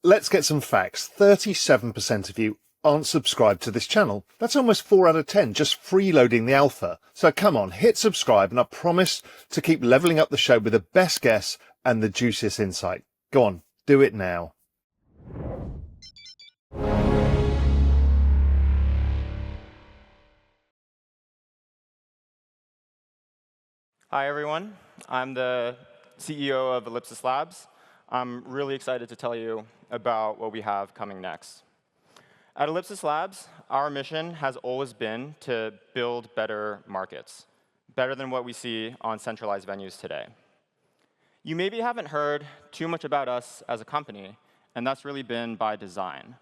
Let's get some facts. 37% of you aren't subscribed to this channel. That's almost 4 out of 10 just freeloading the alpha. So come on, hit subscribe and I promise to keep leveling up the show with the best guests and the juiciest insight. Go on, do it now. Hi, everyone. I'm the CEO of Ellipsis Labs. I'm really excited to tell you about what we have coming next. At Ellipsis Labs, our mission has always been to build better markets, better than what we see on centralized venues today. You maybe haven't heard too much about us as a company, and that's really been by design.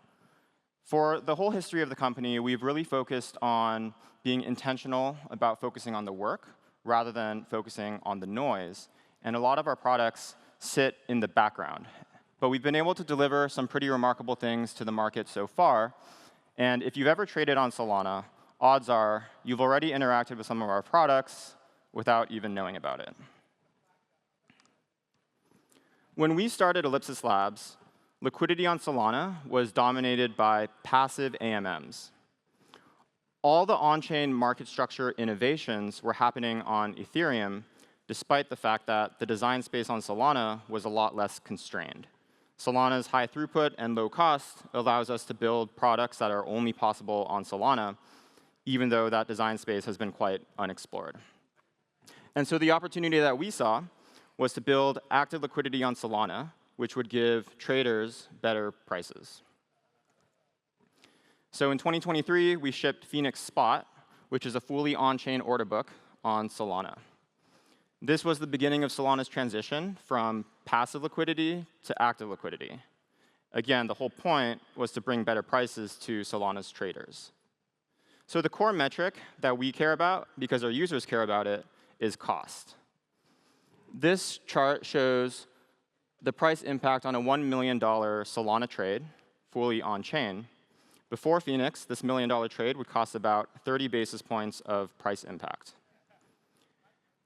For the whole history of the company, we've really focused on being intentional about focusing on the work rather than focusing on the noise. And a lot of our products sit in the background. But we've been able to deliver some pretty remarkable things to the market so far. And if you've ever traded on Solana, odds are you've already interacted with some of our products without even knowing about it. When we started Ellipsis Labs, liquidity on Solana was dominated by passive AMMs. All the on-chain market structure innovations were happening on Ethereum, despite the fact that the design space on Solana was a lot less constrained. Solana's high throughput and low cost allows us to build products that are only possible on Solana, even though that design space has been quite unexplored. And so the opportunity that we saw was to build active liquidity on Solana, which would give traders better prices. So in 2023, we shipped Phoenix Spot, which is a fully on-chain order book on Solana. This was the beginning of Solana's transition from passive liquidity to active liquidity. Again, the whole point was to bring better prices to Solana's traders. So the core metric that we care about, because our users care about it, is cost. This chart shows the price impact on a $1 million Solana trade, fully on-chain. Before Phoenix, this $1 million trade would cost about 30 basis points of price impact.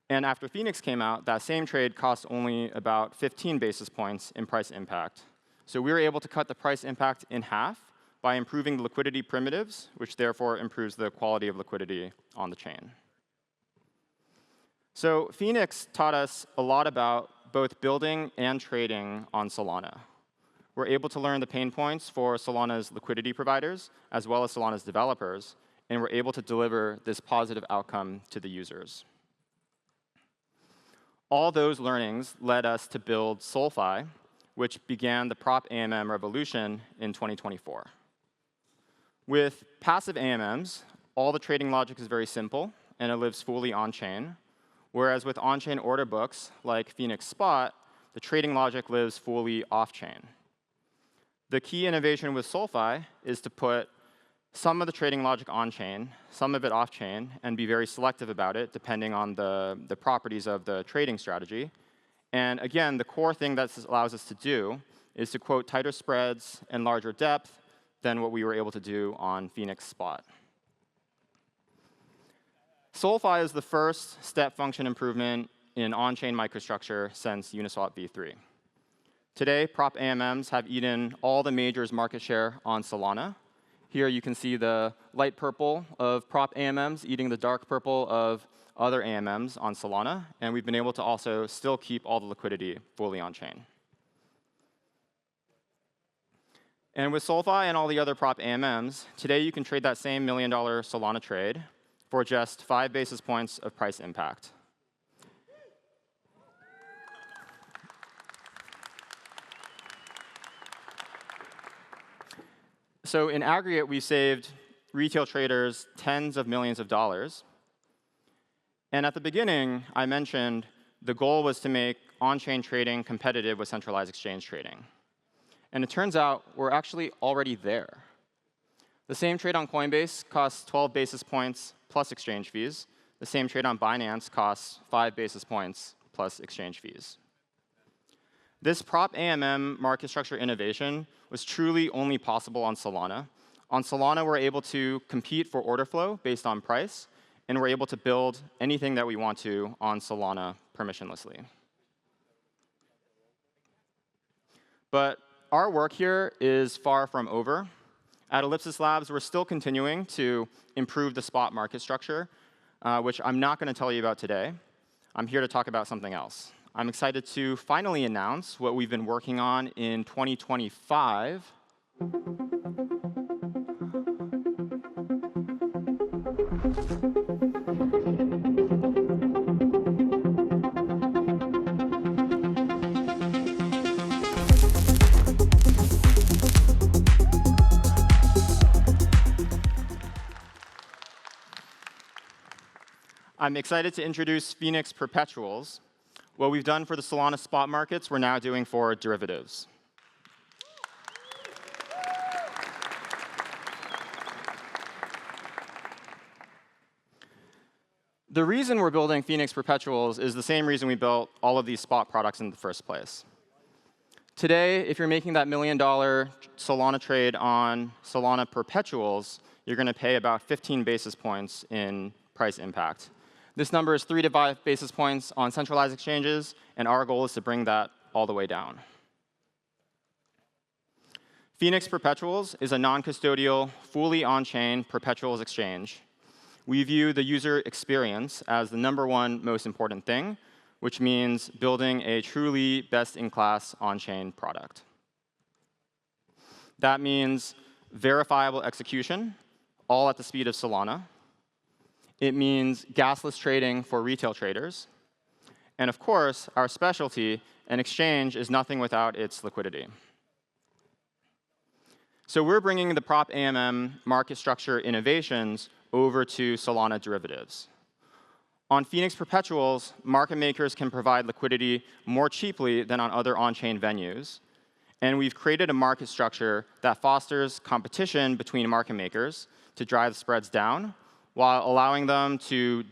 And after Phoenix came out, that same trade cost only about 15 basis points in price impact. So we were able to cut the price impact in half by improving the liquidity primitives, which therefore improves the quality of liquidity on the chain. So Phoenix taught us a lot about both building and trading on Solana. We're able to learn the pain points for Solana's liquidity providers, as well as Solana's developers, and we're able to deliver this positive outcome to the users. All those learnings led us to build SolFi, which began the prop AMM revolution in 2024. With passive AMMs, all the trading logic is very simple, and it lives fully on-chain, whereas with on-chain order books like Phoenix Spot, the trading logic lives fully off-chain. The key innovation with SolFi is to put some of the trading logic on-chain, some of it off-chain, and be very selective about it, depending on the properties of the trading strategy. And again, the core thing that this allows us to do is to quote tighter spreads and larger depth than what we were able to do on Phoenix Spot. SolFi is the first step function improvement in on-chain microstructure since Uniswap v3. Today, prop AMMs have eaten all the majors' market share on Solana. Here you can see the light purple of prop AMMs eating the dark purple of other AMMs on Solana. And we've been able to also still keep all the liquidity fully on-chain. And with SolFi and all the other prop AMMs, today you can trade that same $1 million Solana trade for just 5 basis points of price impact. So in aggregate, we saved retail traders tens of millions of dollars. And at the beginning, I mentioned the goal was to make on-chain trading competitive with centralized exchange trading. And it turns out we're actually already there. The same trade on Coinbase costs 12 basis points plus exchange fees. The same trade on Binance costs 5 basis points plus exchange fees. This prop AMM market structure innovation was truly only possible on Solana. On Solana, we're able to compete for order flow based on price, and we're able to build anything that we want to on Solana permissionlessly. But our work here is far from over. At Ellipsis Labs, we're still continuing to improve the spot market structure, which I'm not going to tell you about today. I'm here to talk about something else. I'm excited to finally announce what we've been working on in 2025. I'm excited to introduce Phoenix Perpetuals. What we've done for the Solana spot markets, we're now doing for derivatives. The reason we're building Phoenix Perpetuals is the same reason we built all of these spot products in the first place. Today, if you're making that $1 million Solana trade on Solana Perpetuals, you're going to pay about 15 basis points in price impact. This number is 3 to 5 basis points on centralized exchanges, and our goal is to bring that all the way down. Phoenix Perpetuals is a non-custodial, fully on-chain perpetuals exchange. We view the user experience as the #1 most important thing, which means building a truly best-in-class on-chain product. That means verifiable execution, all at the speed of Solana. It means gasless trading for retail traders. And of course, our specialty, an exchange, is nothing without its liquidity. So we're bringing the prop AMM market structure innovations over to Solana derivatives. On Phoenix Perpetuals, market makers can provide liquidity more cheaply than on other on-chain venues. And we've created a market structure that fosters competition between market makers to drive the spreads down, while allowing them to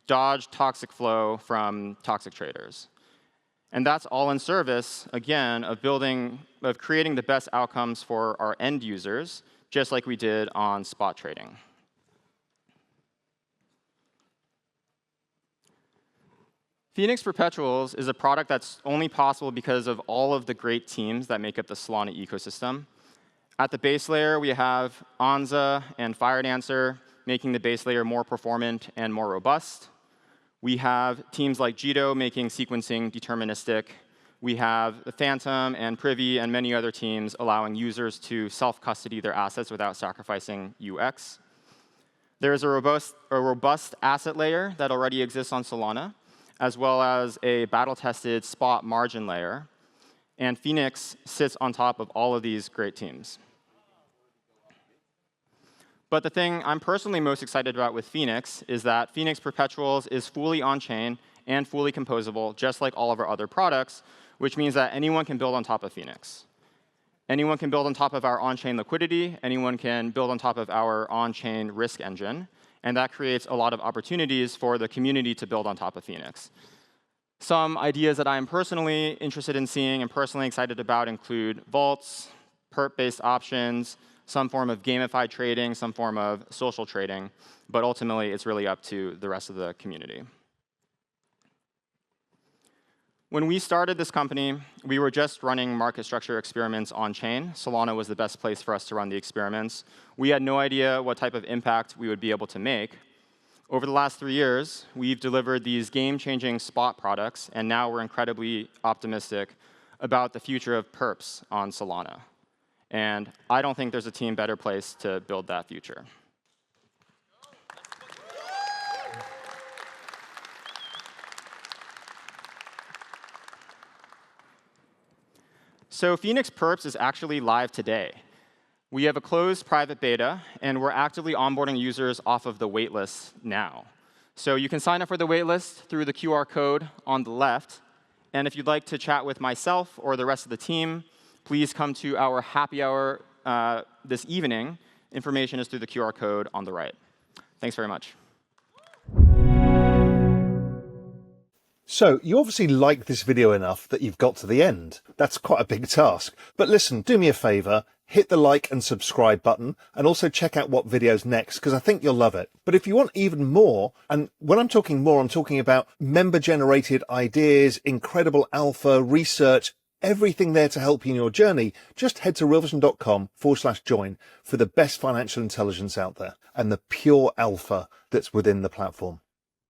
dodge toxic flow from toxic traders. And that's all in service, again, of creating the best outcomes for our end users, just like we did on spot trading. Phoenix Perpetuals is a product that's only possible because of all of the great teams that make up the Solana ecosystem. At the base layer, we have Anza and FireDancer, making the base layer more performant and more robust. We have teams like Jito making sequencing deterministic. We have the Phantom and Privy and many other teams allowing users to self-custody their assets without sacrificing UX. There is a robust asset layer that already exists on Solana, as well as a battle-tested spot margin layer. And Phoenix sits on top of all of these great teams. But the thing I'm personally most excited about with Phoenix is that Phoenix Perpetuals is fully on-chain and fully composable, just like all of our other products, which means that anyone can build on top of Phoenix. Anyone can build on top of our on-chain liquidity. Anyone can build on top of our on-chain risk engine. And that creates a lot of opportunities for the community to build on top of Phoenix. Some ideas that I'm personally interested in seeing and personally excited about include vaults, perp-based options, some form of gamified trading, some form of social trading. But ultimately, it's really up to the rest of the community. When we started this company, we were just running market structure experiments on-chain. Solana was the best place for us to run the experiments. We had no idea what type of impact we would be able to make. Over the last 3 years, we've delivered these game-changing spot products, and now we're incredibly optimistic about the future of Perps on Solana. And I don't think there's a team better placed to build that future. So Phoenix Perps is actually live today. We have a closed private beta, and we're actively onboarding users off of the waitlist now. So you can sign up for the waitlist through the QR code on the left. And if you'd like to chat with myself or the rest of the team, please come to our happy hour this evening. Information is through the QR code on the right. Thanks very much. So, you obviously like this video enough that you've got to the end. That's quite a big task. But listen, do me a favor, hit the like and subscribe button, and also check out what video's next, because I think you'll love it. But if you want even more, and when I'm talking more, I'm talking about member-generated ideas, incredible alpha, research, Everything there to help you in your journey. Just head to realvision.com/join for the best financial intelligence out there and the pure alpha that's within the platform.